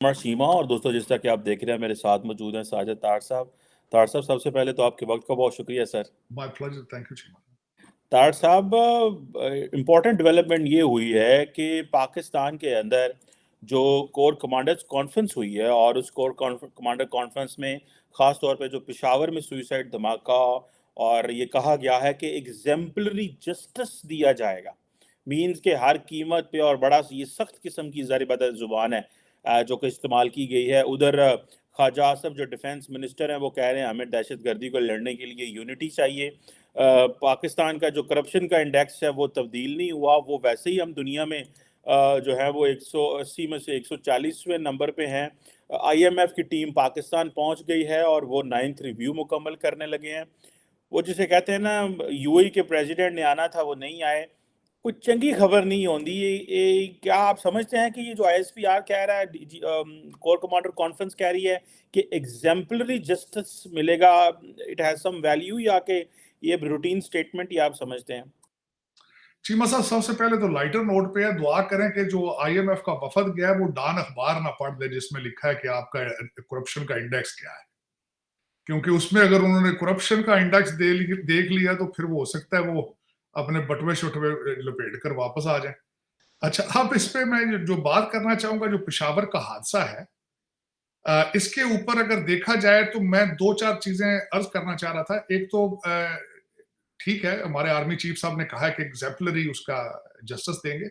मैं सीमा और दोस्तों जैसा कि आप देख रहे हैं मेरे साथ मौजूद हैं साजिद तार साहब। तार साहब सबसे पहले तो आपके वक़्त का बहुत शुक्रिया sir. My pleasure, thank you Cheema. तार साहब इम्पोर्टेंट डेवलपमेंट ये हुई है कि पाकिस्तान के अंदर जो कोर कमांडर्स कॉन्फ्रेंस हुई है और उस कोर कमांडर कॉन्फ्रेंस में ख़ास तौर पे जो पेशावर में सुसाइड धमाका और ये कहा गया है कि एग्जेम्पलरी जस्टिस दिया जाएगा। मीन्स के हर कीमत पे और बड़ा ये सख्त किस्म की ज़ारी ज़ुबान है जो कि इस्तेमाल की गई है। उधर ख्वाजा आसफ जो डिफेंस मिनिस्टर हैं वो कह रहे हैं हमें दहशतगर्दी को लड़ने के लिए यूनिटी चाहिए। पाकिस्तान का जो करप्शन का इंडेक्स है वो तब्दील नहीं हुआ, वो वैसे ही हम दुनिया में जो है वो 180 में से 140वें नंबर पे हैं। आईएमएफ की टीम पाकिस्तान पहुंच गई है और वो 9th रिव्यू मुकम्मल करने लगे हैं। वो जिसे कहते हैं ना यूएई के प्रेसिडेंट ने आना था वो नहीं आए। कोई चंगी खबर नहीं होती ये क्या आप समझते हैं कि ये जो आईएसपीआर कह रहा है कोर कमांडर कॉन्फ्रेंस कह रही है कि एग्जाम्पलरी जस्टिस मिलेगा, इट हैज सम वैल्यू, या कि ये रूटीन स्टेटमेंट ही आप समझते हैं? चीमा साहब, सबसे पहले तो लाइटर नोट पे है, दुआ करें कि जो आईएमएफ का वफद गया है वो डान अखबार ना पढ़ दे जिसमें लिखा है कि आपका करप्शन का इंडेक्स क्या है। क्योंकि उसमें अगर उन्होंने करप्शन का इंडेक्स देख लिया तो फिर वो हो सकता है वो अपने बटवे शटवे लपेट कर वापस आ जाए। अच्छा, अब इस पे मैं जो बात करना चाहूंगा, जो पेशावर का हादसा है, इसके ऊपर अगर देखा जाए तो मैं दो चार चीजें अर्ज करना चाह रहा था। एक तो ठीक है, हमारे आर्मी चीफ साहब ने कहा है कि एग्जेम्पलरी उसका जस्टिस देंगे,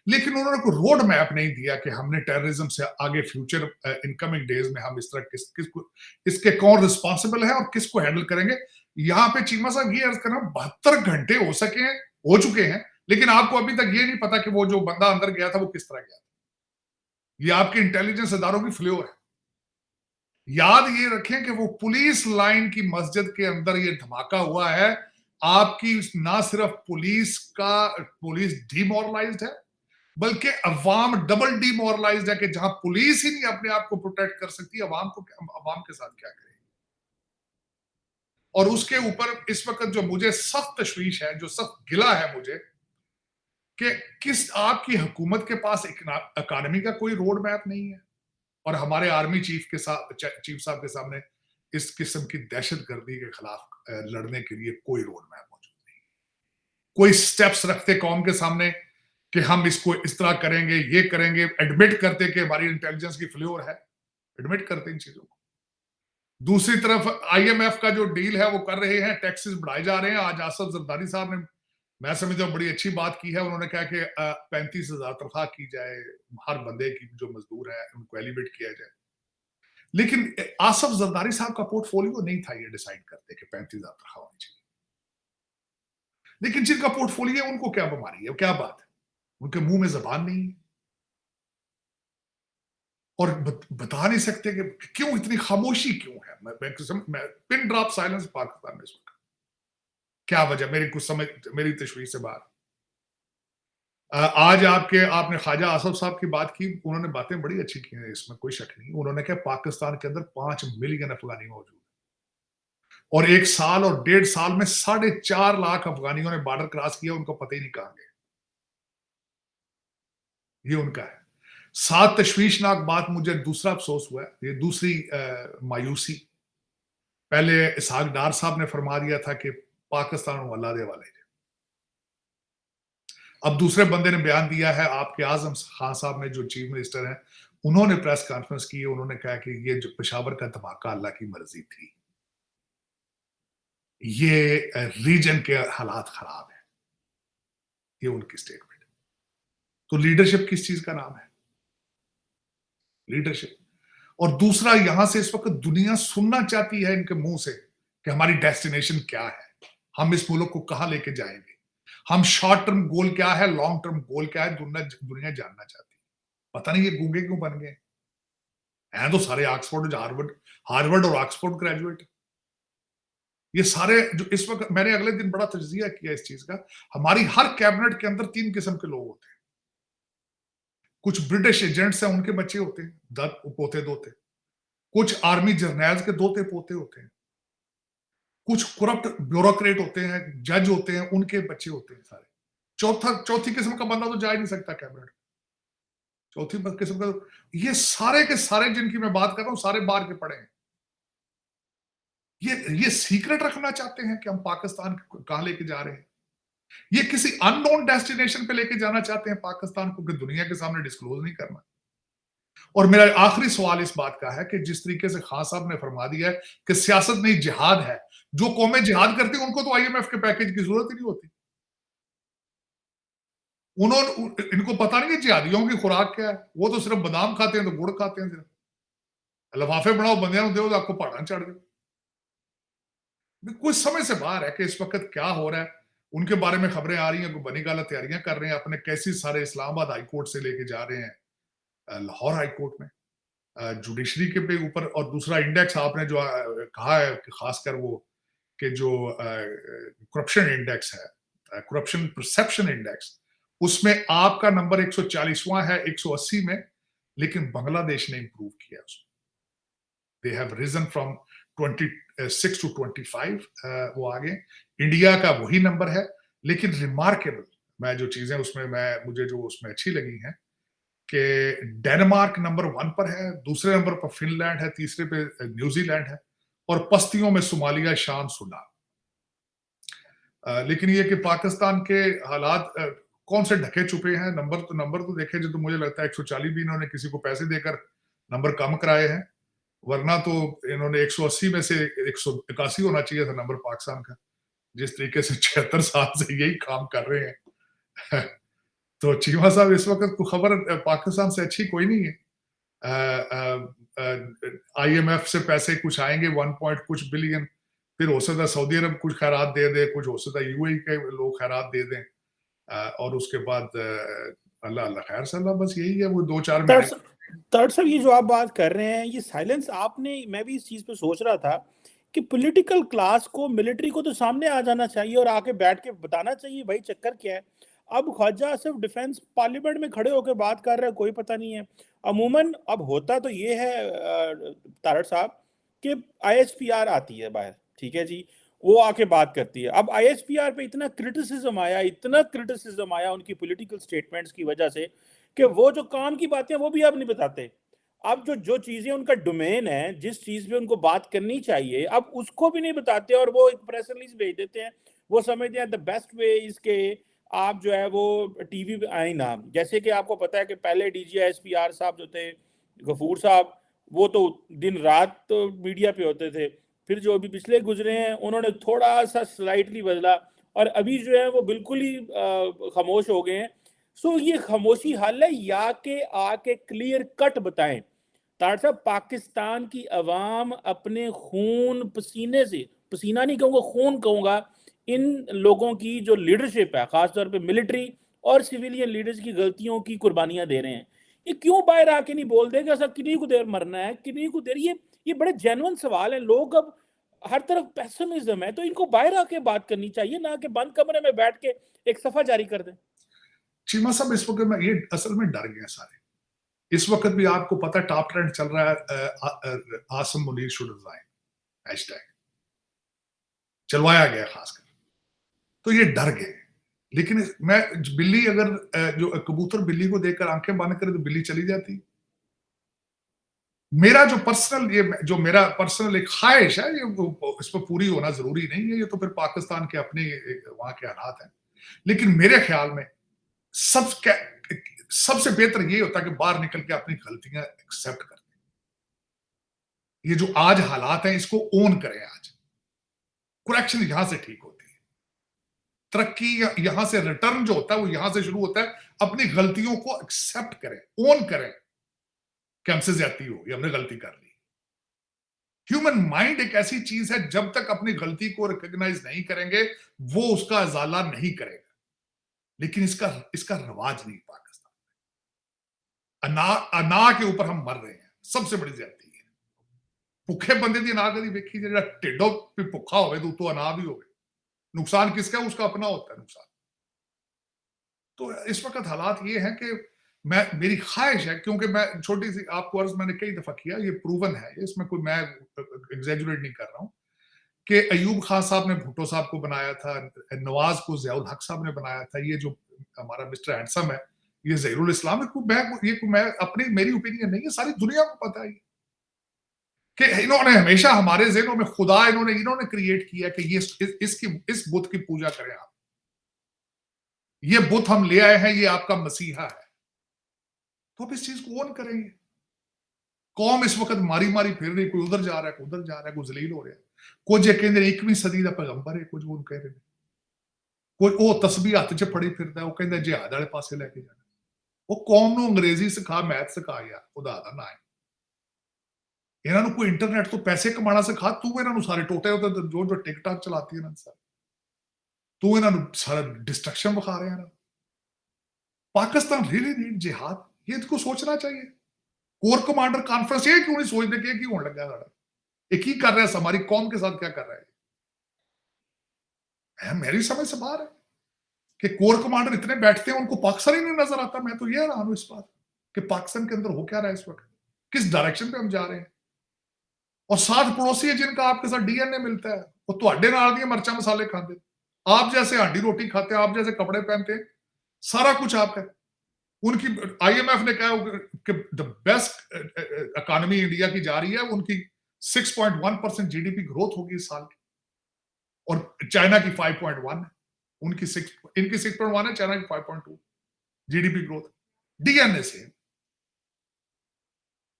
लेकिन उन्होंने कोई रोड मैप नहीं दिया कि हमने टेररिज्म से आगे फ्यूचर इनकमिंग डेज में हम इस तरह किसको इसके कौन रिस्पॉन्सिबल है और किसको हैंडल करेंगे। यहाँ पे चीमा साहब ये अर्ज करना, 72 घंटे हो चुके हैं, लेकिन आपको अभी तक ये नहीं पता कि वो जो बंदा अंदर गया था वो किस तरह गया था। ये आपके इंटेलिजेंस इदारों की फ्लोर है। याद ये रखें कि वो पुलिस लाइन की मस्जिद के अंदर ये धमाका हुआ है। आपकी ना सिर्फ पुलिस डिमोरलाइज्ड है, बल्कि अवाम डबल डिमोरलाइज्ड है कि जहां पुलिस ही नहीं अपने आप को प्रोटेक्ट कर सकती, अवाम के साथ क्या करें। और उसके ऊपर इस वक्त जो मुझे सख्त तशवीश है, जो सख्त गिला है मुझे, कि किस आपकी हुकूमत के पास इकानमी का कोई रोड मैप नहीं है और हमारे आर्मी चीफ साहब के सामने इस किस्म की दहशतगर्दी के खिलाफ लड़ने के लिए कोई रोड मैप मौजूद नहीं। कोई स्टेप्स रखते कौम के सामने कि हम इसको इस तरह करेंगे, ये करेंगे, एडमिट करते कि हमारी इंटेलिजेंस की फ्लोर है, एडमिट करते इन चीजों को। दूसरी तरफ आईएमएफ का जो डील है वो कर रहे हैं, टैक्सेस बढ़ाए जा रहे हैं। आज आसफ जरदारी साहब ने, मैं समझता हूँ, बड़ी अच्छी बात की है। उन्होंने कहा कि 35,000 तनख्वाह की जाए हर बंदे की, जो मजदूर है उनको एलिवेट किया जाए। लेकिन आसफ जरदारी साहब का पोर्टफोलियो नहीं था ये डिसाइड करते कि 35,000 तनख्वाह होनी चाहिए। लेकिन जिनका पोर्टफोलियो है उनको क्या बीमारी है, क्या बात है, उनके मुंह में जबान नहीं है और बता नहीं सकते कि क्यों इतनी खामोशी क्यों है। मैं पिन ड्रॉप साइलेंस पाकिस्तान में इस वक्त क्या वजह, मेरी तशवीश से बाहर। आज आपने ख्वाजा आसफ साहब की बात की, उन्होंने बातें बड़ी अच्छी की हैं, इसमें कोई शक नहीं। उन्होंने कहा पाकिस्तान के अंदर 5 मिलियन अफगानी मौजूद है और 1 साल और 1.5 साल में 4.5 लाख अफगानियों ने बॉर्डर क्रॉस किया, उनको पता ही नहीं कहां गए। ये उनका है। सात तशवीशनाक बात मुझे दूसरा अफसोस हुआ है, ये दूसरी मायूसी। पहले इसहाक डार साहब ने फरमा दिया था कि पाकिस्तान अल्लाह दे वाले, अब दूसरे बंदे ने बयान दिया है, आपके आजम खान साहब ने, जो चीफ मिनिस्टर हैं, उन्होंने प्रेस कॉन्फ्रेंस की, उन्होंने कहा कि ये जो पेशावर का धमाका अल्लाह की मर्जी थी, ये रीजन के हालात खराब है, ये उनकी स्टेटमेंट। तो लीडरशिप किस चीज का नाम है? लीडरशिप। और दूसरा, यहां से इस वक्त दुनिया सुनना चाहती है इनके मुंह से कि हमारी डेस्टिनेशन क्या है, हम इस मुल्क को कहां लेके जाएंगे, हम शॉर्ट टर्म गोल क्या है, लॉन्ग टर्म गोल क्या है, दुनिया जानना चाहती है। पता नहीं ये गूंगे क्यों बन गए हैं, तो सारे ऑक्सफोर्ड, हार्वर्ड और ऑक्सफोर्ड ग्रेजुएट। ये सारे जो इस वक्त, मैंने अगले दिन बड़ा तजिया किया इस चीज का, हमारी हर कैबिनेट के अंदर 3 किस्म के लोग होते हैं। कुछ ब्रिटिश एजेंट्स हैं, उनके बच्चे होते हैं, पोते दोते। कुछ आर्मी जर्नैल्स के दोते पोते होते हैं। कुछ करप्ट ब्यूरोक्रेट होते हैं, जज होते हैं, उनके बच्चे होते हैं सारे। चौथी किस्म का बंदा तो जा ही नहीं सकता कैबिनेट। चौथी किस्म का, ये सारे के सारे जिनकी मैं बात कर रहा हूं सारे बाहर के पड़े हैं। ये सीक्रेट रखना चाहते हैं कि हम पाकिस्तान कहां लेके जा रहे हैं। ये किसी अननोन डेस्टिनेशन पे लेके जाना चाहते हैं पाकिस्तान को, कि दुनिया के सामने डिस्क्लोज नहीं करना। और मेरा आखिरी सवाल इस बात का है कि जिस तरीके से खान साहब ने फरमा दिया है कि सियासत नहीं जिहाद है, जो कौमें जिहाद करती हैं उनको तो आईएमएफ के पैकेज की जरूरत ही नहीं होती। इनको पता नहीं है जिहादियों की खुराक क्या है, वो तो सिर्फ बादाम खाते हैं, तो गुड़ खाते हैं, सिर्फ लिफाफे बनाओ बंदियां दो, आपको पहाड़ा चढ़ गए। कुछ समय से बाहर है कि इस वक्त क्या हो रहा है, उनके बारे में खबरें आ रही हैं, बनी गाला तैयारियां कर रहे हैं, अपने केसेस सारे इस्लामाबाद हाई कोर्ट से लेके जा रहे हैं लाहौर हाई कोर्ट में, जुडिशरी के पे ऊपर। और दूसरा इंडेक्स आपने जो कहा है कि खासकर वो कि जो करप्शन इंडेक्स है, करप्शन परसेप्शन इंडेक्स, उसमें आपका नंबर 140वां है 180 में, लेकिन बांग्लादेश ने इंप्रूव किया उसमें। They have risen from 26 to 25, वो आगे। इंडिया का वही नंबर है, लेकिन रिमार्केबल मैं जो चीजें उसमें मुझे जो उसमें अच्छी लगी हैं कि डेनमार्क नंबर 1 पर है, दूसरे नंबर पर फिनलैंड है, तीसरे पे न्यूजीलैंड है, और पश्तियों में सोमालिया, शाम, सूडान। लेकिन ये कि पाकिस्तान के हालात कौन से ढके छुपे हैं, नंबर तो देखे जो, तो मुझे लगता है 140 भी इन्होंने किसी को पैसे देकर नंबर कम कराए हैं, वरना तो इन्होंने 180 में से 181 होना चाहिए था नंबर पाकिस्तान का, जिस तरीके से 76 साल से यही काम कर रहे हैं। तो चीमा साहब, इस वक्त को खबर पाकिस्तान से अच्छी कोई नहीं है। आईएमएफ से पैसे कुछ आएंगे 1 पॉइंट कुछ बिलियन, फिर हो सकता है सऊदी अरब कुछ खैरात दे दे, कुछ हो सकता है यूएई के लोग खैरात दे दें, और उसके बाद अल्लाह अल्लाह खैर सल्लाह, बस यही है वो 2-4 महीने। तर्ड साहब, ये जो आप बात कर रहे हैं, ये साइलेंस आपने, मैं भी इस चीज पे सोच रहा था कि पॉलिटिकल क्लास को, मिलिट्री को तो सामने आ जाना चाहिए और आके बैठ के बताना चाहिए भाई चक्कर क्या है। अब ख्वाजा सिर्फ डिफेंस पार्लियामेंट में खड़े होकर बात कर रहे हैं, कोई पता नहीं है। अमूमन अब होता तो ये है तारड़ साहब कि आईएसपीआर आती है बाहर, ठीक है जी, वो आके बात करती है। अब आईएसपीआर पे इतना क्रिटिसिज्म आया उनकी पॉलिटिकल स्टेटमेंट्स की वजह से कि वो जो काम की बातें वो भी अब नहीं बताते। अब जो चीजें उनका डोमेन है, जिस चीज पे उनको बात करनी चाहिए, अब उसको भी नहीं बताते और वो एक प्रेस रिलीज भेज देते हैं। वो समझते हैं द बेस्ट वे इसके आप जो है वो टीवी पे आए ना। जैसे कि आपको पता है कि पहले डीजीआईएसपीआर साहब जो थे, गफूर साहब, वो तो दिन रात तो मीडिया पे होते थे। फिर जो अभी पिछले गुजरे हैं उन्होंने थोड़ा सा स्लाइटली बदला, और अभी जो है वो बिल्कुल ही खामोश हो गए हैं। सो ये खामोशी हल है या के आके क्लियर कट बताएं। तार साहब, पाकिस्तान की अवाम अपने खून पसीने से, पसीना नहीं कहूँगा, खून कहूँगा, इन लोगों की जो लीडरशिप है, खासतौर पे मिलिट्री और सिविलियन लीडर्स की गलतियों की कुर्बानियां दे रहे हैं। ये क्यों बाहर आके नहीं बोल देगा सब किन्हीं को देर मरना है, किन्हीं को देर, ये बड़े जेन्युइन सवाल है। लोग अब हर तरफ पेसिमिज्म है, तो इनको बाहर आके बात करनी चाहिए, ना कि बंद कमरे में बैठ के एक सफा जारी कर दें। चीमा साहब, इस वक्त में ये असल में डर गए सारे। इस वक्त भी आपको पता है टॉप ट्रेंड चल रहा है, Asim Munir should resign hashtag चलवाया गया खासकर, तो ये डर गए। लेकिन मैं बिल्ली अगर जो कबूतर बिल्ली को देखकर आंखें बंद करे तो बिल्ली चली जाती। मेरा जो मेरा पर्सनल एक ख्वाहिश है, ये इस पर पूरी होना जरूरी नहीं है, ये तो फिर पाकिस्तान के अपने वहां के हालात हैं। लेकिन मेरे ख्याल में सबसे बेहतर ये होता है कि बाहर निकल के अपनी गलतियां एक्सेप्ट कर दें। ये जो आज हालात हैं इसको ओन करें। आज करेक्शन यहां से ठीक होती है, तरक्की यहां से, रिटर्न जो होता है वो यहां से शुरू होता है। अपनी गलतियों को एक्सेप्ट करें, ओन करें कि हमसे ज्यादती होगी, हमने गलती कर ली। ह्यूमन माइंड एक ऐसी चीज है, जब तक अपनी गलती को रिकॉग्नाइज नहीं करेंगे वो उसका इजाला नहीं करेगा। लेकिन इसका रवाज नहीं पाकिस्तान में। अना के ऊपर हम मर रहे हैं, सबसे बड़ी ज्यादती है। भुखे बंदे दी अना कभी देखी, जो ढिडो भी भुखा हो तो अना भी हो, नुकसान किसका, उसका अपना होता है नुकसान। तो इस वक्त हालात ये हैं कि मेरी ख्वाहिश है, क्योंकि मैं छोटी सी आपको अर्ज मैंने कई दफा किया, ये प्रूवन है, इसमें कोई मैं एग्जैजुरेट नहीं कर रहा हूं, कि अयूब खान साहब ने भुट्टो साहब को बनाया था, नवाज को ज़ियाउल हक साहब ने बनाया था, ये जो हमारा मिस्टर हैंडसम है ये ज़हीरुल इस्लाम मैं अपनी मेरी ओपिनियन नहीं है, सारी दुनिया को पता है कि इन्होंने हमेशा हमारे ज़हनों में खुदा इन्होंने क्रिएट किया कि इस बुत की पूजा करें आप, ये बुत हम ले आए हैं, ये आपका मसीहा है, तो आप इस चीज को ओन करेंगे। कौम इस वक्त मारी मारी फिर रही, कोई उधर जा रहा है, कोई उधर जा रहा है, कोई जलील हो रहा है, कुछ कहते 21वीं सदी का पैगंबर है, कुछ वो कह रहे हैं कोई वो तस्बीह हथ च फड़ी फिरदा है, वो कहंदा जिहाद वाले पासे लेके जाना। वो कौम ਨੂੰ अंग्रेजी सिखा, मैथ सिखा यार, खुदा दा ना है। ਇਹਨਾਂ ਨੂੰ ਕੋਈ ਇੰਟਰਨੈਟ ਤੋਂ ਪੈਸੇ ਕਮਾਣਾ ਸਿਖਾ, ਤੂੰ ਇਹਨਾਂ ਨੂੰ ਸਾਰੇ ਟੋਟੇ ਉੱਤੇ ਜੋ ਟਿਕਟੌਕ ਚਲਾਤੀ ਇਹਨਾਂ ਸਰ, ਤੂੰ ਇਹਨਾਂ ਨੂੰ ਸਾਰਾ डिस्ट्रक्शन ਵਿਖਾ ਰਿਹਾ ਹੈ। पाकिस्तान रियली नीड जिहाद, ये इनको सोचना चाहिए। कोर कमांडर कॉन्फ्रेंस ये क्यों नहीं सोचते कि क्यों होने लगा है, एक ही कर रहा है, हमारी कौम के साथ क्या कर रहा है, मेरी समझ से बाहर है कि कोर कमांडर इतने बैठते हैं, उनको पाकिस्तान ही नहीं नजर आता। मैं तो ये हैरान हूं इस बात कि पाकिस्तान के अंदर हो क्या रहा है इस वक्त, किस डायरेक्शन पे हम जा रहे हैं। और साथ पड़ोसी है जिनका आपके साथ डीएनए मिलता है, वो तुहाडे नाल दी मिर्चा मसाले खाते, आप जैसे हांडी रोटी खाते हैं, आप जैसे कपड़े पहनते हैं, सारा कुछ आपका। उनकी आईएमएफ ने कहा कि द बेस्ट इकोनॉमी इंडिया की जा रही है, उनकी 6.1% जीडीपी ग्रोथ होगी इस साल की, और चाइना की 5.1 है, इनकी 6.1 है, चाइना की 5.2 जीडीपी ग्रोथ, डीएनए से।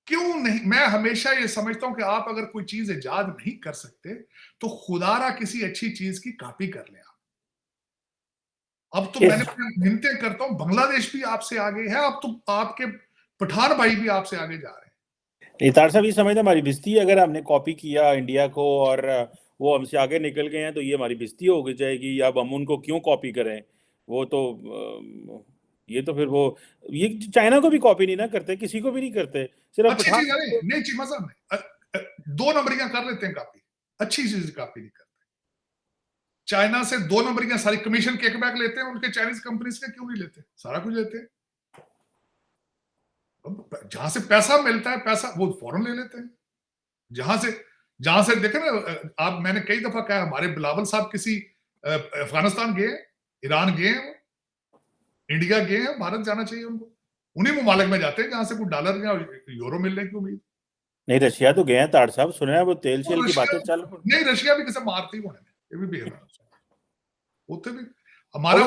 क्यों नहीं, मैं हमेशा ये समझता हूं कि आप अगर कोई चीज इजाद नहीं कर सकते तो खुदारा किसी अच्छी चीज की कॉपी कर ले। अब तो मैंने मिन्नतें करता हूं, बांग्लादेश भी आपसे आगे है, अब तो आपके पठान भाई भी आपसे आगे जा रहे हैं। इतार साहब ये समझते हमारी बेइज्जती है, अगर हमने कॉपी किया इंडिया को और वो हमसे आगे निकल गए हैं तो ये हमारी बेइज्जती हो जाएगी। अब हम उनको क्यों कॉपी करें, वो तो ये तो फिर वो ये चाइना को भी कॉपी नहीं ना करते, किसी को भी नहीं करते, सिर्फ अच्छी चीज नहीं चीज मजा नहीं, 2 नंबरियां कर लेते हैं कॉपी, अच्छी चीज कॉपी नहीं करते। चाइना से 2 नंबरियां सारी कमीशन किकबैक लेते हैं, उनके चाइनीज कंपनीज के क्यों नहीं लेते, सारा कुछ लेते हैं। जहां से पैसा मिलता है, पैसा वो फौरन ले लेते हैं। जहां से देखे ना आप, मैंने कई दफा कहा, हमारे बिलावल साहब किसी अफगानिस्तान गए, ईरान गए, इंडिया गए हैं, भारत जाना चाहिए उनको, उन्हीं ममालिक में जाते हैं जहां से कोई डॉलर या यूरो मिलने की उम्मीद नहीं। रशिया तो गए हैं ताड़ साहब, सुना है वो तेल शेल की बातें चल नहीं, रशिया भी किसे मारती होने, ये भी उतने भी हमारे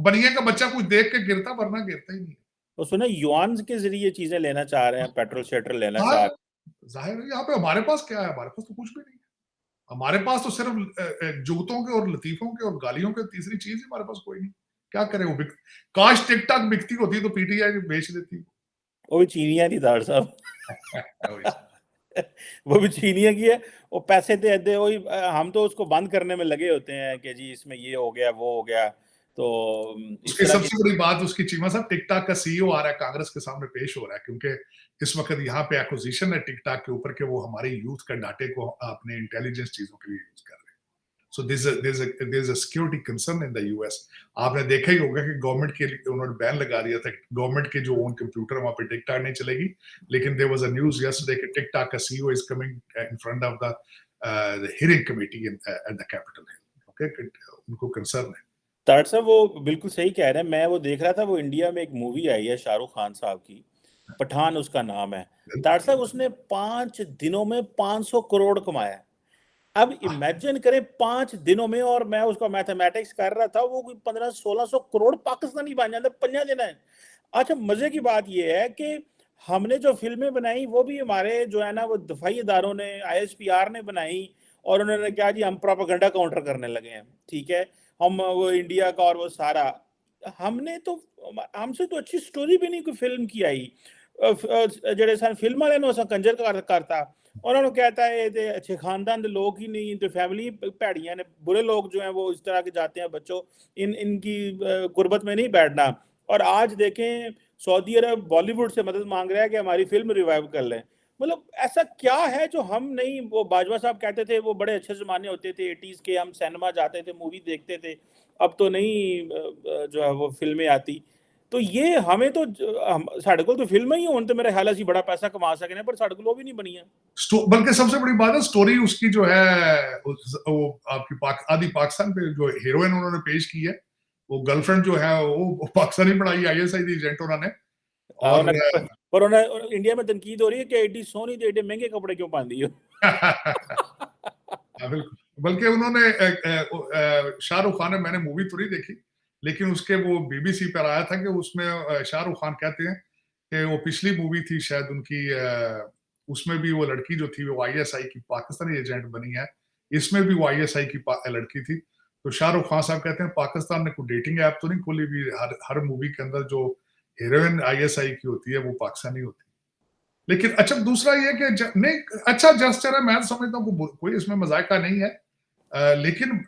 बनिए का बच्चा कुछ देख के गिरता, वरना गिरता ही नहीं। तो सुना युआन के जरिए चीजें लेना चाह रहे हैं, पेट्रोल शेट्रोल लेना चाह रहे हैं। जाहिर है यहाँ पे हमारे पास क्या है, हमारे पास तो कुछ भी नहीं है। हमारे पास तो सिर्फ जूतों के और लतीफों के और गालियों के, तीसरी चीज ही हमारे पास कोई नहीं। क्या करे वो, काश टिकटॉक बिकती होती तो पीटीआई बेच देती। वो भी चीनिया नहीं ताड़ साहब वो भी चीनिया की है, वो पैसे दे वही, हम तो उसको बंद करने में लगे होते हैं कि जी इसमें ये हो गया वो हो गया। तो उसकी सबसे बड़ी बात, उसकी चीमा साहब, टिकटॉक का सीईओ आ रहा है, कांग्रेस के सामने पेश हो रहा है, क्योंकि इस वक्त यहाँ पे एक्विजिशन है टिकटॉक के ऊपर के वो हमारे यूथ का डाटे को अपने इंटेलिजेंस चीजों के लिए यूज कर रहे हैं। सो there's a security concern in the US। आपने देखा ही होगा कि गवर्नमेंट के उन्होंने बैन लगा दिया था, गवर्नमेंट के जो ओन कंप्यूटर वहां पे टिकटॉक नहीं चलेगी, लेकिन there was a news yesterday कि टिकटॉक का CEO is coming in front of the hearing committee at the Capitol Hill। Okay, उनको कंसर्न है। ताड़ साहब वो बिल्कुल सही कह रहे हैं। मैं वो देख रहा था, वो इंडिया में एक मूवी आई है शाहरुख खान साहब की, पठान उसका नाम है। ताड़ साहब उसने 5 दिनों में 500 करोड़ कमाया। अब इमेजिन करें 5 दिनों में, और मैं उसका मैथमेटिक्स कर रहा था, वो कोई 1500-1600 करोड़ पाकिस्तानी बन जाते 5 दिन है। अच्छा, मजे की बात ये है कि हमने जो फिल्में बनाई वो भी हमारे जो है ना वो दफाई इदारों ने, ISPR ने बनाई, और उन्होंने क्या जी हम प्रोपेगेंडा काउंटर करने लगे हैं। ठीक है, हम वो इंडिया का और वो सारा, हमने तो, हमसे तो अच्छी स्टोरी भी नहीं कोई फिल्म की आई। ਜਿਹੜੇ ਸਨ ਫਿਲਮ ਵਾਲਿਆਂ ਨੂੰ ਅਸਾਂ ਕੰਜਰ ਕਰਤਾ, ਉਹਨਾਂ ਨੂੰ कहता है ये अच्छे खानदान के लोग ही नहीं, तो फैमिली भैड़ियां ने, बुरे लोग जो हैं वो इस तरह के जाते हैं, बच्चों इनकी गुर्बत में नहीं बैठना। और आज देखें सऊदी अरब बॉलीवुड से मदद मांग रहा है कि हमारी फिल्म रिवाइव कर लें। मतलब ऐसा क्या है जो हम नहीं, वो बाजवा साहब कहते थे वो बड़े अच्छे ज़माने होते थे 80s के, हम सिनेमा जाते थे, मूवी देखते थे, अब तो नहीं जो है वो फिल्में आती। तो ये हमें तो साढ़े को तो फिल्म ही होने तो मेरे ख्याल से बड़ा पैसा कमा सकने, पर साढ़े को भी नहीं बनी है। बल्कि सबसे बड़ी बात है स्टोरी उसकी जो है वो आपकी आदि पाकिस्तान पे जो हीरोइन उन्होंने पेश की है, वो गर्लफ्रेंड जो है वो पाकिस्तानी बनाई आईएसआई दी एजेंट उन्होंने। और पर इंडिया में तनकीद हो रही है कि एडी सोनी तो एडे महंगे कपड़े क्यों पहनती हो। बिल्कुल, बल्कि उन्होंने शाहरुख खान ने, मैंने मूवी तो नहीं देखी, लेकिन उसके वो बीबीसी पर आया था कि उसमें शाहरुख खान कहते हैं कि वो पिछली मूवी थी शायद उनकी, उसमें भी वो लड़की जो थी वो आईएसआई की पाकिस्तानी एजेंट बनी है, इसमें भी वो आईएसआई की लड़की थी। तो शाहरुख खान साहब कहते हैं पाकिस्तान ने कोई डेटिंग ऐप तो नहीं खोली भी, हर मूवी के अंदर जो हीरोइन आईएसआई की होती है वो पाकिस्तानी होती है। लेकिन अच्छा दूसरा ये कि नहीं अच्छा जस्टर है, मैं समझता हूँ कोई इसमें मजाका नहीं है, लेकिन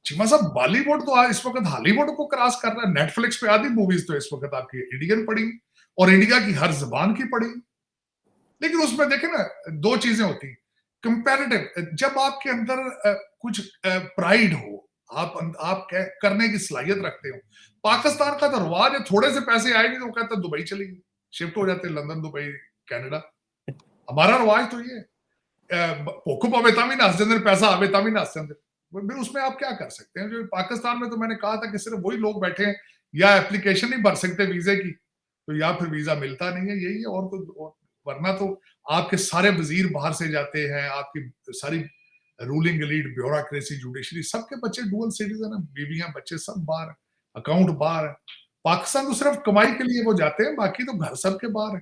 चीमा साहब बॉलीवुड तो इस वक्त हॉलीवुड को क्रॉस कर रहा है। नेटफ्लिक्स पे आधी मूवीज तो इस वक्त आपकी इंडियन पड़ी और इंडिया की हर जबान की पड़ी। लेकिन उसमें देखें ना, दो चीजें होती, कंपैरेटिव, जब आपके अंदर कुछ प्राइड हो, आप करने की सलाहियत रखते हो। पाकिस्तान का तो रिवाज है, थोड़े से पैसे आएंगे तो वो कहता है दुबई चली, शिफ्ट हो जाते हैं लंदन, दुबई, कनाडा। हमारा रिवाज तो ये भुख पवे तभी नस जाते, पैसा आवे तभी नस जाते। फिर उसमें आप क्या कर सकते हैं। जो पाकिस्तान में तो मैंने कहा था कि सिर्फ वही लोग बैठे हैं या एप्लीकेशन नहीं भर सकते वीजे की, तो या फिर वीजा मिलता नहीं है, यही है। और तो वरना तो आपके सारे वजीर बाहर से जाते हैं, आपकी सारी रूलिंग एलीट, ब्यूरोक्रेसी, जुडिशरी, सबके बच्चे डुअल सिटीजन है, बीवियां बच्चे सब बाहर है, अकाउंट बाहर है। पाकिस्तान तो सिर्फ कमाई के लिए वो जाते हैं, बाकी तो घर सबके बाहर है।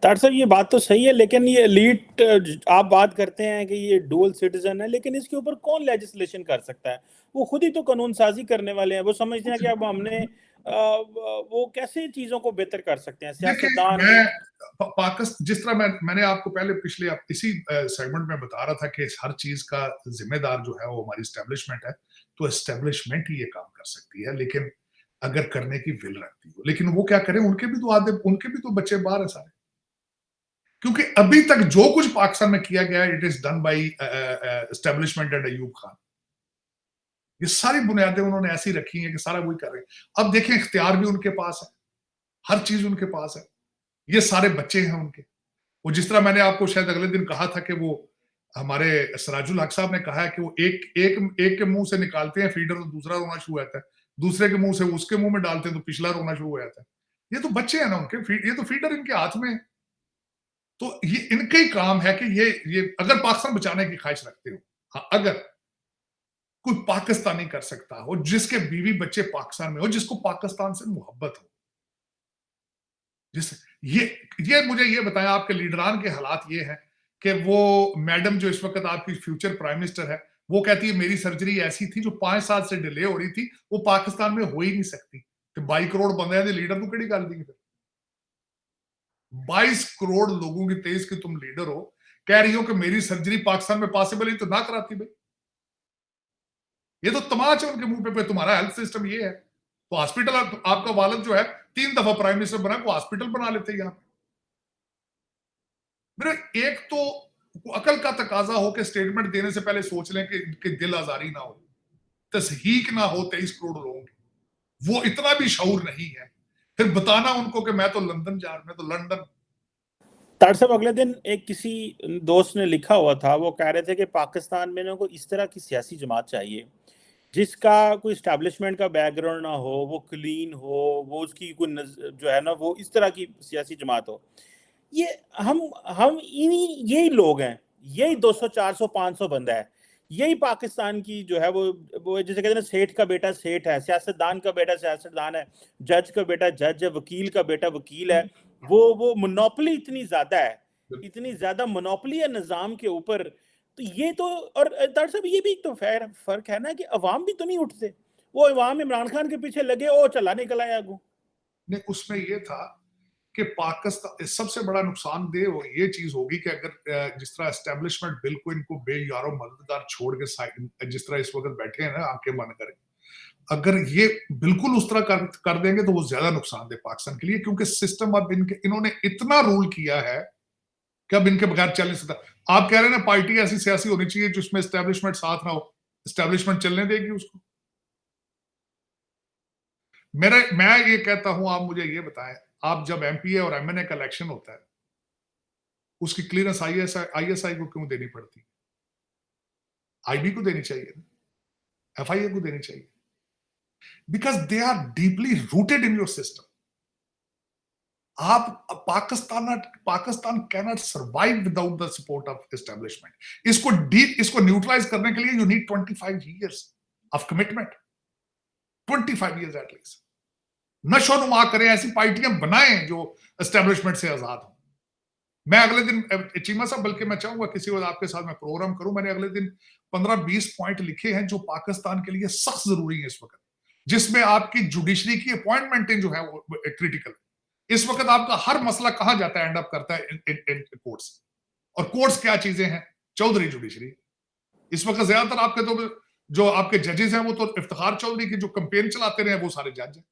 तार साहब ये बात तो सही है, लेकिन ये एलीट आप बात करते हैं कि ये डुअल सिटीजन है, लेकिन इसके ऊपर कौन लेजिस्लेशन कर सकता है? वो खुद ही तो कानून साजी करने वाले हैं। वो समझते हैं कि अब हमने वो कैसे चीजों को बेहतर कर सकते हैं, देखिए सियासतदान। मैं पाकिस्तान, जिस तरह मैंने आपको पहले पिछले इसी सेगमेंट में बता रहा था कि हर चीज का जिम्मेदार जो है वो हमारी एस्टेब्लिशमेंट है, तो एस्टेब्लिशमेंट ही ये काम कर सकती है, लेकिन अगर करने की विल रखती हो। लेकिन वो क्या करें, उनके भी तो बच्चे बाहर है सारे। क्योंकि अभी तक जो कुछ पाकिस्तान में किया गया है, it is done by establishment and Ayub Khan. ये सारी बुनियादें उन्होंने ऐसी रखी हैं कि सारा वही कर रहे हैं। अब देखें, इख्तियार भी उनके पास है, हर चीज उनके पास है, ये सारे बच्चे हैं उनके। वो जिस तरह मैंने आपको शायद अगले दिन कहा था कि वो हमारे सराजुल हक साहब ने कहा है कि वो एक के मुंह से निकालते हैं फीडर तो दूसरा रोना शुरू हो जाता है, दूसरे के मुंह से उसके मुंह में डालते हैं तो पिछला रोना शुरू हो जाता है। ये तो बच्चे हैं ना उनके, ये तो फीडर इनके हाथ में है। तो ये इनका ही काम है कि ये अगर पाकिस्तान बचाने की ख्वाहिश रखते हो, हाँ, अगर कोई पाकिस्तानी कर सकता हो, जिसके बीवी बच्चे पाकिस्तान में हो, जिसको पाकिस्तान से मोहब्बत हो, जिस ये मुझे ये बताया, आपके लीडरान के हालात ये हैं कि वो मैडम जो इस वक्त आपकी फ्यूचर प्राइम मिनिस्टर है, वो कहती है मेरी सर्जरी ऐसी थी जो 5 साल से डिले हो रही थी, वो पाकिस्तान में हो ही नहीं सकती। तो 22 करोड़ बंदे हैं, लीडर तो कड़ी गल दी। 22 करोड़ लोगों की 23 की तुम लीडर हो, कह रही हो कि मेरी सर्जरी पाकिस्तान में पॉसिबल ही तो ना कराती भाई। ये तो तमाच है उनके मुंह पे, तुम्हारा हेल्थ सिस्टम ये है। तो हॉस्पिटल, आपका वालद जो है 3 दफा प्राइम मिनिस्टर बना, को हॉस्पिटल बना लेते हैं यहाँ। मेरे एक तो अकल का तकाजा हो कि स्टेटमेंट देने से पहले सोच लें कि दिल आजारी ना हो, तस्हीक ना हो 23 करोड़ लोगों की। वो इतना भी शऊर नहीं है, फिर बताना उनको कि मैं तो लंदन जा रहा हूं, मैं तो लंदन। तार साहब अगले दिन एक किसी दोस्त ने लिखा हुआ था, वो कह रहे थे कि पाकिस्तान में ना कोई इस तरह की सियासी जमात चाहिए जिसका कोई स्टैब्लिशमेंट का बैकग्राउंड ना हो, वो क्लीन हो, वो उसकी कोई जो है ना वो इस तरह की सियासी जमात हो। ये हम इन्हीं यही लोग हैं, यही 200 400 500 बंदा है, यही पाकिस्तान की जो है वो जैसे कहते हैं ना, सेठ का बेटा सेठ है, सियासतदान का बेटा सियासतदान है, जज का बेटा जज है, वकील का बेटा वकील है। वो मोनोपोली इतनी ज्यादा है, इतनी ज्यादा मोनोपोली है निजाम के ऊपर। तो ये तो, और डॉक्टर साहब ये भी तो फर्क है ना कि अवाम भी तो नहीं उठते। वो अवाम इमरान खान के पीछे लगे, ओ चला निकला है आगू। नहीं, उसमें ये था कि पाकिस्तान सबसे बड़ा नुकसानदेह ये चीज होगी कि अगर जिस तरह एस्टेब्लिशमेंट बिल को इनको बेयारो मददगार छोड़ के साइड, जिस तरह इस वक्त बैठे हैं ना आंखें बंद करके, अगर ये बिल्कुल उस तरह कर देंगे तो वो ज्यादा नुकसानदेह पाकिस्तान के लिए। क्योंकि सिस्टम अब इन्होंने इतना रूल किया है कि अब इनके बगैर चल नहीं सकता। आप कह रहे हैं ना पार्टी ऐसी सियासी होनी चाहिए जिसमें एस्टेब्लिशमेंट साथ ना हो, एस्टेब्लिशमेंट चलने देगी उसको? मैं ये कहता हूं, आप मुझे ये बताएं, आप जब एमपीए और एमएनए का इलेक्शन होता है, उसकी क्लियरेंस आईएसआई को क्यों देनी पड़ती? आईबी को देनी चाहिए, एफआईए को देनी चाहिए। because they are deeply rooted in your system. आप Pakistan cannot survive without the support of establishment. इसको न्यूट्रलाइज करने के लिए you need 25 years of commitment, 25 years at least. नशो नुमा करें, ऐसी पार्टियां बनाएं जो एस्टेब्लिशमेंट से आजाद हो। मैं अगले दिन चीमा साहब, बल्कि मैं चाहूंगा किसी और आपके साथ मैं प्रोग्राम करूं। मैंने अगले दिन 15-20 पॉइंट लिखे हैं जो पाकिस्तान के लिए सख्त जरूरी है इस वक्त, जिसमें आपकी जुडिशरी की अपॉइंटमेंटें जो है वो क्रिटिकल। इस वक्त आपका हर मसला कहां जाता है, एंड अप करता है इन कोर्ट्स। और कोर्ट्स क्या चीजें हैं? चौधरी जुडिशरी। इस वक्त ज्यादातर आपके तो जो आपके जजेस हैं वो तो इफ्तिखार चौधरी की जो कैंपेन चलाते रहे वो सारे जज हैं।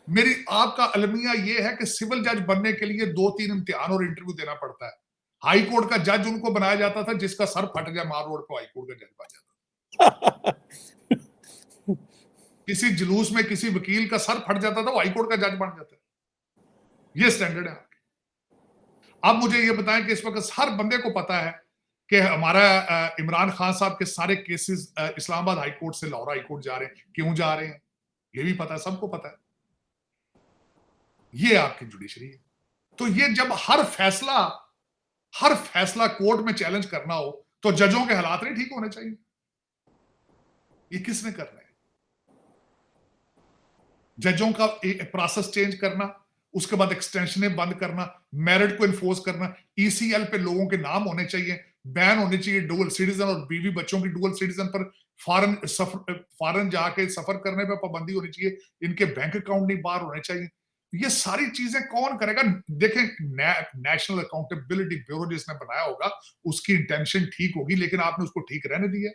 मेरी आपका अलमिया ये है कि सिविल जज बनने के लिए 2-3 इम्तिहान और इंटरव्यू देना पड़ता है। हाई कोर्ट का जज उनको बनाया जाता था जिसका सर फट जाए मार रोड पर, हाई कोर्ट का जज बन जाता। किसी जुलूस में किसी वकील का सर फट जाता था, वो हाई कोर्ट का जज बन जाता है। ये स्टैंडर्ड है आपके। अब मुझे ये बताएं कि इस वक्त हर बंदे को पता है कि हमारा इमरान खान साहब के सारे केसेस इस्लामाबाद हाई कोर्ट से लाहौर हाई कोर्ट जा रहे हैं। क्यों जा रहे हैं ये भी पता है, सबको पता है। ये आपकी जुडिशरी है। तो ये जब हर फैसला कोर्ट में चैलेंज करना हो तो जजों के हालात नहीं ठीक होने चाहिए। ये किसने करना है? जजों का प्रोसेस चेंज करना, उसके बाद एक्सटेंशनें बंद करना, मेरिट को इन्फोर्स करना, ईसीएल पे लोगों के नाम होने चाहिए, बैन होने चाहिए डुअल सिटीजन और बीवी बच्चों की डुअल सिटीजन पर फॉरेन जाके सफर करने पे पाबंदी होनी चाहिए, इनके बैंक अकाउंट नहीं बाहर होने चाहिए। ये सारी चीजें कौन करेगा? देखें, नेशनल अकाउंटेबिलिटी ब्यूरो जिसने बनाया होगा उसकी इंटेंशन ठीक होगी, लेकिन आपने उसको ठीक रहने दिया।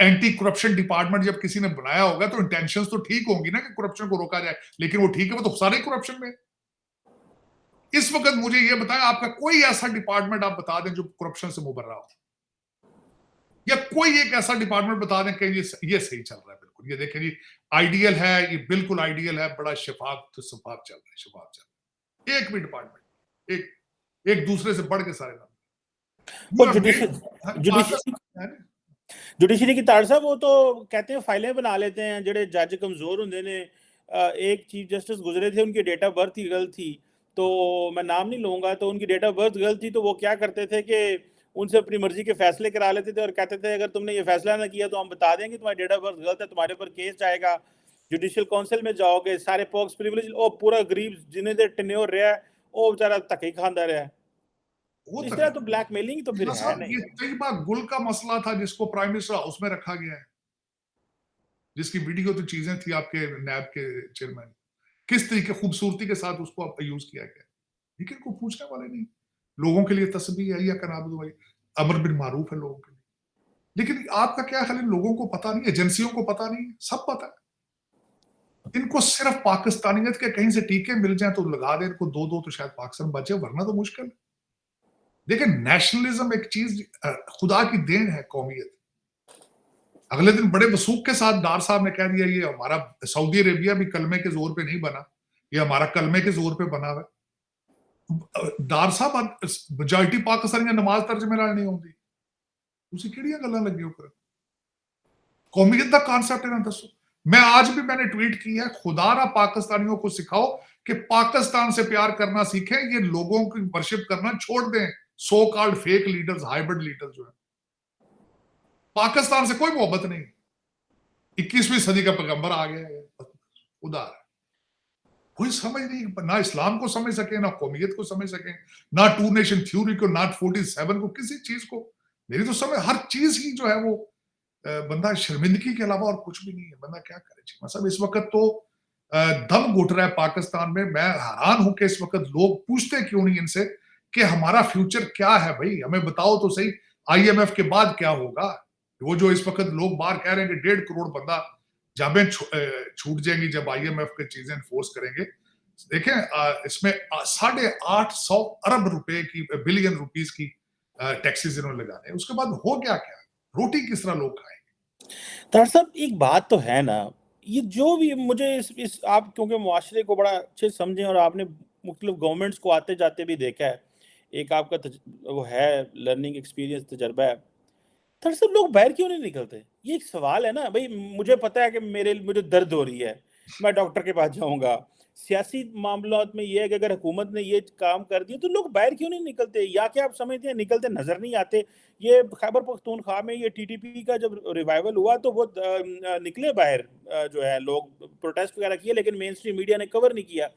एंटी करप्शन डिपार्टमेंट जब किसी ने बनाया होगा तो इंटेंशंस तो ठीक होंगी ना कि करप्शन को रोका जाए, लेकिन वो ठीक है, वो तो सारे करप्शन में। इस वक्त मुझे ये बताएं, आपका कोई ऐसा डिपार्टमेंट आप बता दें जो करप्शन से मुबर्रा हो, या कोई एक ऐसा डिपार्टमेंट बता दें कि ये सही चल रहा है। बिल्कुल ये देखें जी, आइडियल है, ये बिल्कुल आइडियल है, बड़ा शफाफ चल रहा है। एक भी डिपार्टमेंट एक दूसरे से बढ़ के सारे जुडिशरी की तार साहब, वो तो कहते हैं फाइलें बना लेते हैं जेडे जज कमजोर होंगे ने। एक चीफ जस्टिस गुजरे थे, उनकी डेट ऑफ बर्थ ही गलत थी, तो मैं नाम नहीं लूंगा, तो उनकी डेट ऑफ बर्थ गलत थी, तो वो क्या करते थे कि उनसे अपनी मर्जी के फैसले करा लेते थे और कहते थे अगर तुमने ये फैसला ना किया तो हम बता देंगे तुम्हारी डेट ऑफ बर्थ गलत है, तुम्हारे ऊपर केस जाएगा, जुडिशियल काउंसिल में जाओगे, सारे पॉक्स प्रिविलेज। ओ पूरा गरीब जिन्हें दे टेन्योर रहा है वो बेचारा धक्के खांदा रहा है। इस तरह तो ब्लैकमेलिंग तो फिर है नहीं। ये तैयबा गुल का मसला था जिसको प्राइम मिनिस्टर हाउस में रखा गया है, जिसकी वीडियो तो चीजें थी आपके नैब के चेयरमैन, किस तरीके खूबसूरती के साथ उसको यूज किया गया, लेकिन कोई पूछने वाले नहीं। लोगों के लिए तस्बीह है या कनाब भाई, अमर बिन मारूफ है लोगों के लिए, लेकिन आपका क्या ख्याल है? लोगों को पता नहीं, एजेंसियों को पता नहीं, सब पता है। इनको सिर्फ पाकिस्तानियत के कहीं से टीके मिल जाए तो लगा दे इनको दो तो शायद पाकिस्तान बचे, वरना तो मुश्किल है। देखिए, नेशनलिज्म एक चीज खुदा की देन है, कौमियत। अगले दिन बड़े वसूख के साथ डार साहब ने कह दिया ये हमारा सऊदी अरेबिया भी कलमे के जोर पे नहीं बना, ये हमारा कलमे के जोर पे बना हुआ। डार साहब मेजॉरिटी पाकिस्तानी नमाज तर्जमे नाल नहीं होंदी, ਤੁਸੀਂ ਕਿਹੜੀਆਂ ਗੱਲਾਂ ਲੱਗੇ ਹੋ ਕਰਨ? कौमियत का कॉन्सेप्ट है ना, दसो। मैं आज भी मैंने ट्वीट की है, खुदारा पाकिस्तानियों को सिखाओ कि पाकिस्तान से प्यार करना सीखें, ये लोगों की वर्शिप करना छोड़ दें, so called fake leaders, hybrid leaders जो है। पाकिस्तान से कोई मोहब्बत नहीं। 21वीं सदी का पैगंबर आ गया है, उदार कोई समझ नहीं, ना इस्लाम को समझ सके, ना कौमियत को समझ सके, ना टू नेशन थ्योरी को, ना 47 को, किसी चीज को। मेरी तो समझ हर चीज ही जो है वो बंदा शर्मिंदगी के अलावा और कुछ भी नहीं है। बंदा क्या करे? मतलब इस वक्त तो दम घुट रहा है पाकिस्तान में। मैं हैरान हूं कि इस वक्त लोग पूछते क्यों नहीं इनसे कि हमारा फ्यूचर क्या है भाई, हमें बताओ तो सही, IMF के बाद क्या होगा? वो जो इस वक्त लोग बाहर कह रहे हैं कि 1.5 करोड़ बंदा जाबें छूट जाएंगी जब IMF की चीजें इन्फोर्स करेंगे। देखें, इसमें 850 अरब रुपए की, बिलियन रुपीस की टैक्सेस इन्होंने लगाने, उसके बाद हो क्या, रोटी किस तरह लोग खाएंगे? तार साहब, एक बात तो है ना, ये जो भी मुझे इस आप क्योंकि मुआशरे को बड़ा अच्छे समझें और आपने मुख्तलिफ गवर्नमेंट्स को आते जाते भी देखा है, एक आपका वो है लर्निंग एक्सपीरियंस, तजर्बा है। दरअसल लोग बाहर क्यों नहीं निकलते? ये एक सवाल है ना भई। मुझे पता है कि मुझे दर्द हो रही है, मैं डॉक्टर के पास जाऊँगा। सियासी मामलात में ये है कि अगर हुकूमत ने ये काम कर दिया तो लोग बाहर क्यों नहीं निकलते? या क्या आप समझते हैं निकलते नज़र नहीं आते? ये खैबर पख्तूनख्वा में ये टीटीपी का जब रिवाइवल हुआ तो वो निकले बाहर, जो है लोग प्रोटेस्ट वगैरह किए, लेकिन मेन स्ट्रीम मीडिया ने कवर नहीं किया।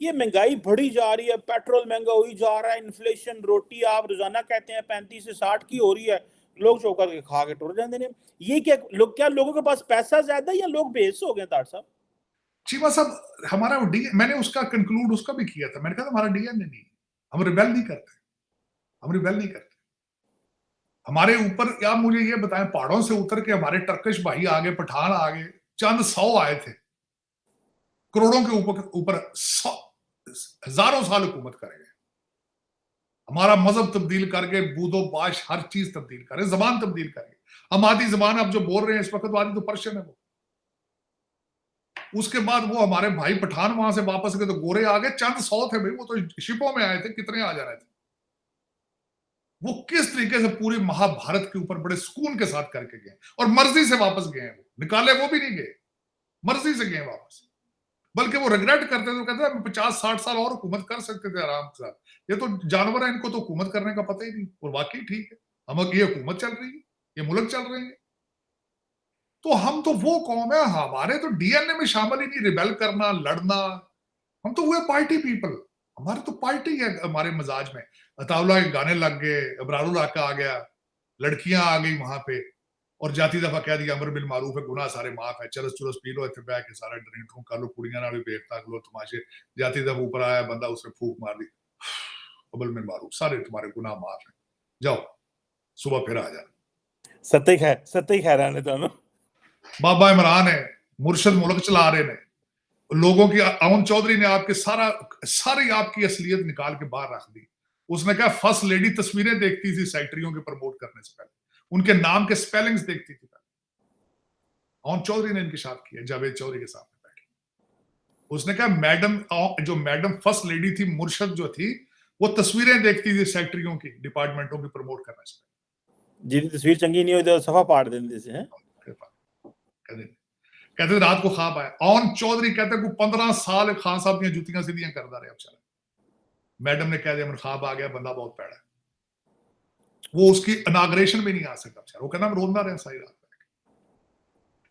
ये महँगाई बढ़ी जा रही है, पेट्रोल महँगा हुई जा रहा है, इन्फ्लेशन, रोटी आप रोज़ाना कहते हैं 35 से 60 की हो रही है। लोग चौक करके खा के टुर जाते ने। ये क्या लोगों के पास पैसा ज्यादा है या लोग बेस हो गए तार साहब? चीमा साहब, हमारा मैंने उसका कंक्लूड उसका भी किया था। मैंने कहा था हमारा डीएनए नहीं, हम रिबेल नहीं करते, हम रिबेल नहीं करते। हमारे ऊपर, या मुझे ये बताएं, पहाड़ों से उतर के हमारे टर्किश भाई आ गए, पठान आ गए, चंद 100 आए थे, करोड़ों के ऊपर ऊपर हजारों साल हुकूमत करेंगे। हमारा मजहब तब्दील करके, बूदो बाश हर चीज तब्दील करें, जबान तब्दील करेंगे। हम आधी जबान अब जो बोल रहे हैं इस वक्त, आधी तो पर्शियन है वो। उसके बाद वो हमारे भाई पठान वहां से वापस गए तो गोरे आ गए, चंद 100 थे भाई, वो तो शिपों में आए थे, कितने आ जा रहे थे। वो किस तरीके से पूरी महाभारत के ऊपर बड़े सुकून के साथ करके गए, और मर्जी से वापस गए। वो निकाले वो भी नहीं गए, मर्जी से गए वापस। बल्कि वो रिग्रेट करते थे, कहते हैं 50-60 साल और हुकूमत कर सकते थे आराम से। ये तो जानवर है, इनको तो हुकूमत करने का पता ही नहीं। और वाकई ठीक है, हम ये हुकूमत चल रही है, ये मुल्क चल रहे हैं। तो हम तो वो कौम है, हमारे तो डीएनए में शामिल ही नहीं रिबेल करना, लड़ना। हम तो हुए पार्टी पीपल, हमारे तो पार्टी है हमारे मिजाज में। अताउल्ला के गाने लग गए, अबरारुल आका आ गया, लड़कियां आ गई वहां पे, और जाती दफा कह दिया अमर बिल मारूफ है, गुनाह सारे माफ है, चरस चुरस पी लो, इतने बह के सारा ड्रिंक कर लो, कुड़ियां नाल भी बेखता लो तमाशे। जाती दफा ऊपर आया बंदा, उसने फूक मार दी, अमर बिल मारूफ, सारे तुम्हारे गुनाह माफ है, जाओ सुबह फिर आ जाना। सत्य ही खैर आने दोनों। बाबा इमरान है, मुर्शद मुल्क चला रहे ने, लोगों की, अमन चौधरी ने आपके सारी आपकी असलियत निकाल के बाहर रख दी। उसने कहा फर्स्ट लेडी तस्वीरें देखती थी सेक्रेटरियों के प्रमोट करने से पहले, उनके नाम के स्पेलिंग्स देखती थी पहले। अमन चौधरी ने इंकशाफ किया जावेद चौधरी के सामने बैठे। उसने कहा मैडम, जो मैडम फर्स्ट लेडी थी मुर्शद जो थी, वो तस्वीरें देखती थी सेक्रेटरियों की, डिपार्टमेंटों की प्रमोट करने से जिनकी तस्वीर चंगी नहीं हुई तो सफा पाड़ देते से हैं। पहले। कहते रात को ख्वाब आया, अमन चौधरी कहते को 15 साल खान साहब की जुतियां सीधियां करता रहे। अब मैडम ने कह दिया मैं ख्वाब आ गया, बंदा बहुत पैड़ा है, वो उसकी इनाग्रेशन में नहीं आ सकता बेचारा। वो कहना हम रोंदा रहे सारी रात।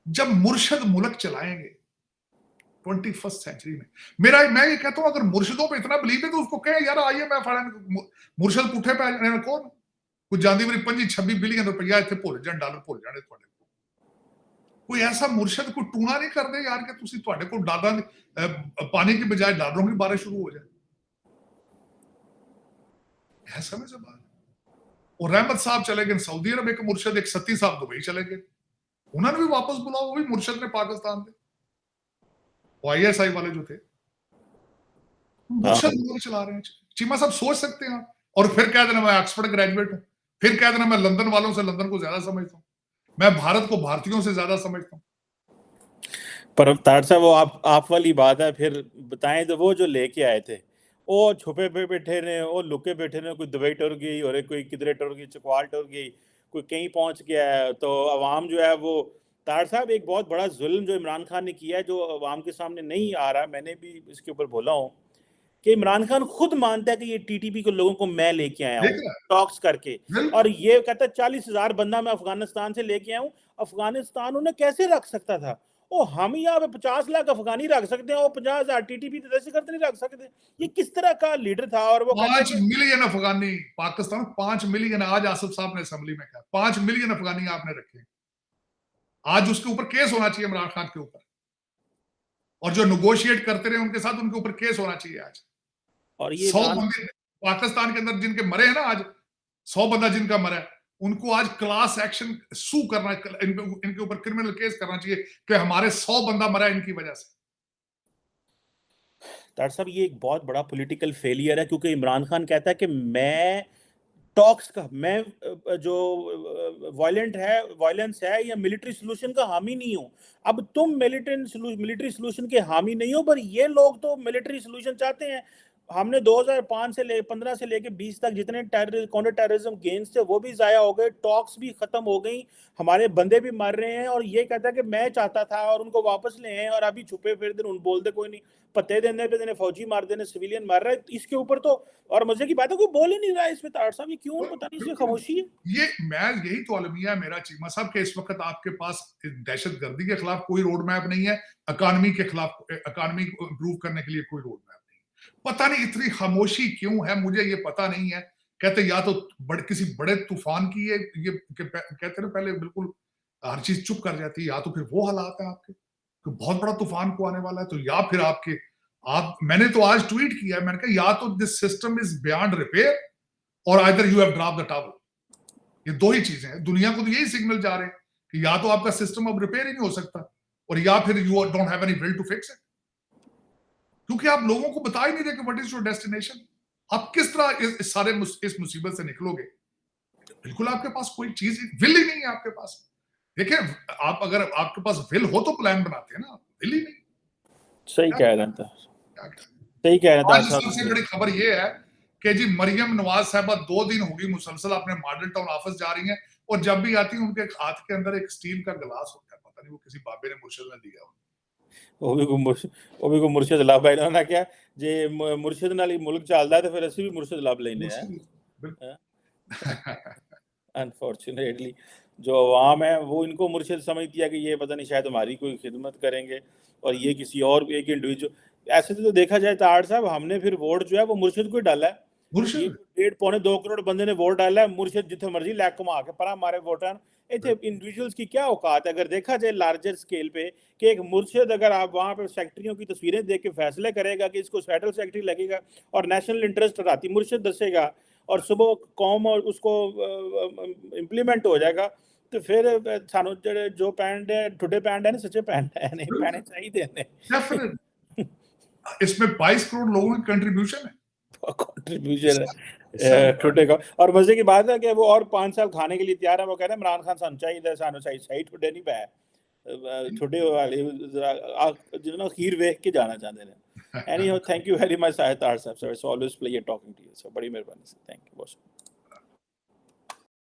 जब मुर्शद मुल्क चलाएंगे 21st सेंचुरी में, मैं ये कहता हूं अगर मुर्शदों पे इतना बिलीव है तो उसको कहें यार IMF वाले मुर्शद पुठे पे कौन कुछ जानती मेरी 25-26 बिलियन रुपया इतने भुल जाए, डॉलर भुल जाने थोड़े। कोई ऐसा मुर्शद को टूना नहीं कर दे यार कि तुसी ਤੁਹਾਡੇ को डॉलर पानी की बजाय डॉलरों की बारिश शुरू हो जाए। ऐसा में जब और रहमत साहब चले गए सऊदी अरब, एक मुर्शद, एक सत्ती साहब दुबई चले गए, उन्होंने भी वापस बुलाओ, वो भी मुर्शद ने पाकिस्तान में, वो ISI वाले जो थे मुर्शद मुल्क चला रहे हैं। चीमा साहब सोच सकते हैं आप, और फिर कह देना मैं ऑक्सफोर्ड ग्रेजुएट हूं, फिर कह देना मैं लंदन वालों से लंदन को ज्यादा समझता हूं, मैं भारत को भारतीयों से ज्यादा समझता हूं। पर तार साहब वो आप वाली बात है। फिर बताएं तो वो जो लेके आए थे, वो छुपे पे बैठे ने, वो लुके बैठे ने, कोई दुबई टुर गई और कोई किधरे टुर गई, चकवाल टुर गई, कोई कहीं पहुंच गया है। तो अवाम जो है वो, तार साहब एक बहुत बड़ा जुल्म जो इमरान खान ने किया है जो अवाम के सामने नहीं आ रहा, मैंने भी इसके ऊपर बोला हूँ कि इमरान खान खुद मानता है कि ये टीटीपी के लोगों को मैं लेके आया हूँ टॉक्स करके, और ये कहता है 40,000 बंदा मैं अफगानिस्तान से लेके आया हूँ। अफगानिस्तान उन्हें कैसे रख सकता था? ओ हम यहाँ पे 50 लाख अफगानी रख सकते हैं, और 50,000 टीटीपी तो ऐसे करते नहीं रख सकते। ये किस तरह का लीडर था? और वो 5 मिलियन अफगानी पाकिस्तान, 5 मिलियन, आज आसिफ साहब ने असेंबली में कहा 5 मिलियन अफगानी आपने रखे। आज उसके ऊपर केस होना चाहिए इमरान खान के ऊपर, और जो नेगोशिएट करते रहे उनके साथ, उनके ऊपर केस होना चाहिए आज। और ये 100 बंदे पाकिस्तान के अंदर जिनके मरे हैं ना, आज 100 बंदा जिनका मरा है, उनको आज क्लास एक्शन सू करना, इनके ऊपर क्रिमिनल केस करना चाहिए कि हमारे 100 बंदा मरा है इनकी वजह से। डॉक्टर साहब ये एक बहुत बड़ा पॉलिटिकल फेलियर है, क्योंकि इमरान खान कहता है कि मैं टॉक्स का, मैं जो वायलेंस है या मिलिट्री सॉल्यूशन का हामी नहीं हूं। अब तुम मिलिट्री सॉल्यूशन के हामी नहीं हो, पर ये लोग तो मिलिट्री सॉल्यूशन चाहते हैं। हमने 2005 से 15 से लेके 20 तक जितने काउंटर टेररिज्म गेम्स थे वो भी जाया हो गए, टॉक्स भी खत्म हो गई, हमारे बंदे भी मर रहे हैं, और ये कहता है कि मैं चाहता था और उनको वापस ले आए, और अभी छुपे फिर दिन उन बोलते कोई नहीं, पत्ते देने पे देने फौजी मार देने, सिविलियन मार रहा है इसके ऊपर तो। और मजे की बात है कोई बोल ही नहीं रहा है इसमें, तार साहब ये क्यों पता नहीं, इसमें खामोशी है। ये मैं यही तो अलमिया है मेरा चीमा साहब के, इस वक्त आपके पास दहशतगर्दी के खिलाफ कोई रोड मैप नहीं है, इकानमी के खिलाफ, इकानमी को इम्प्रूव करने के लिए कोई रोड मैप नहीं। पता नहीं इतनी खामोशी क्यों है, मुझे ये पता नहीं है। कहते या तो किसी बड़े तूफान की ये कहते ना पहले बिल्कुल हर चीज चुप कर जाती है, या तो फिर वो हालात है आपके तो बहुत बड़ा तूफान को आने वाला है, तो या फिर आपके मैंने तो आज ट्वीट किया है, मैंने कहा या तो this system is beyond repair और either you have drop the tower. ये दो ही चीजें हैं, दुनिया को तो यही सिग्नल जा रहे हैं कि या तो आपका सिस्टम अब रिपेयर ही नहीं हो सकता, और या फिर you don't have any will to fix it, क्योंकि आप लोगों को बता ही नहीं रहे कि व्हाट इज योर डेस्टिनेशन। आप किस तरह इस सारे इस मुसीबत से निकलोगे? बिल्कुल आपके पास कोई चीज विल ही नहीं है आपके पास। देखिए आप अगर आपके पास विल हो तो प्लान बनाते हैं ना, विल ही नहीं। सही कह रहे हैं, सही कह रहे हैं आज सबसे बड़ी खबर ये है कि जी मरियम नवाज साहबा 2 दिन होगी मुसलसल अपने मॉडल टाउन ऑफिस जा रही हैं, और जब भी आती हैं उनके हाथ के अंदर एक स्टील का गिलास होता है, पता नहीं वो किसी बाबे ने मुर्शिद ने दिया हो। ਉਹ ਵੀ ਕੋ ਮੁਰਸ਼ਿਦ ਲੱਭ ਆਇਆ ਨਾ ਕਿਹਾ ਜੇ ਮੁਰਸ਼ਿਦ ਨਾਲ ਹੀ ਮੁਲਕ ਚੱਲਦਾ ਤੇ ਫਿਰ ਅਸੀਂ ਵੀ ਮੁਰਸ਼ਿਦ ਲੱਭ ਲੈਨੇ हैं। अनफॉर्चुनेटली जो अवाम है वो इनको मुर्शिद समझती है कि ये पता नहीं शायद हमारी कोई खिदमत करेंगे, और ये किसी और एक इंडिविजुअल। ऐसे तो देखा जाए ताड़ साहब, हमने फिर वोट जो है वो मुर्शिद को ही डाला है। ये 1.5-2 करोड़ बंदे ने वोट डाला है, मुर्शिद जिथे मर्जी लैक घुमा के पर हमारे वोटर इतने इंडिविजुअल्स की क्या औकात है। अगर देखा जाए लार्जर स्केल पे कि एक मुर्शिद अगर आप वहाँ पे सेक्रेटरियों की तस्वीरें देख के फैसले करेगा कि इसको फेडरल सेक्रेटरी लगेगा और नेशनल इंटरेस्ट राती मुर्शिद दसेगा और सुबह कौम और उसको इंप्लीमेंट हो जाएगा, तो फिर सानू जो पैंड है ठुडे पैंड है ना सच्चे पैंड है नहीं पैने चाहिए ने। इसमें 22 करोड़ लोगों की कंट्रीब्यूशन है, कंट्रीब्यूशन है ठुडे का। और मजे की बात है कि वो और 5 साल खाने के लिए तैयार है। वो कह रहे हैं इमरान खान सानू चाहिए सही ठुडे नहीं पै ठुडे वाले जिन्होंने खीर वेख के जाना चाहते हैं। Anyhow, thank you very much, Sahit Tarsab, sir. It's always pleasure talking to you. So, बड़ी मेहरबानी से, thank you.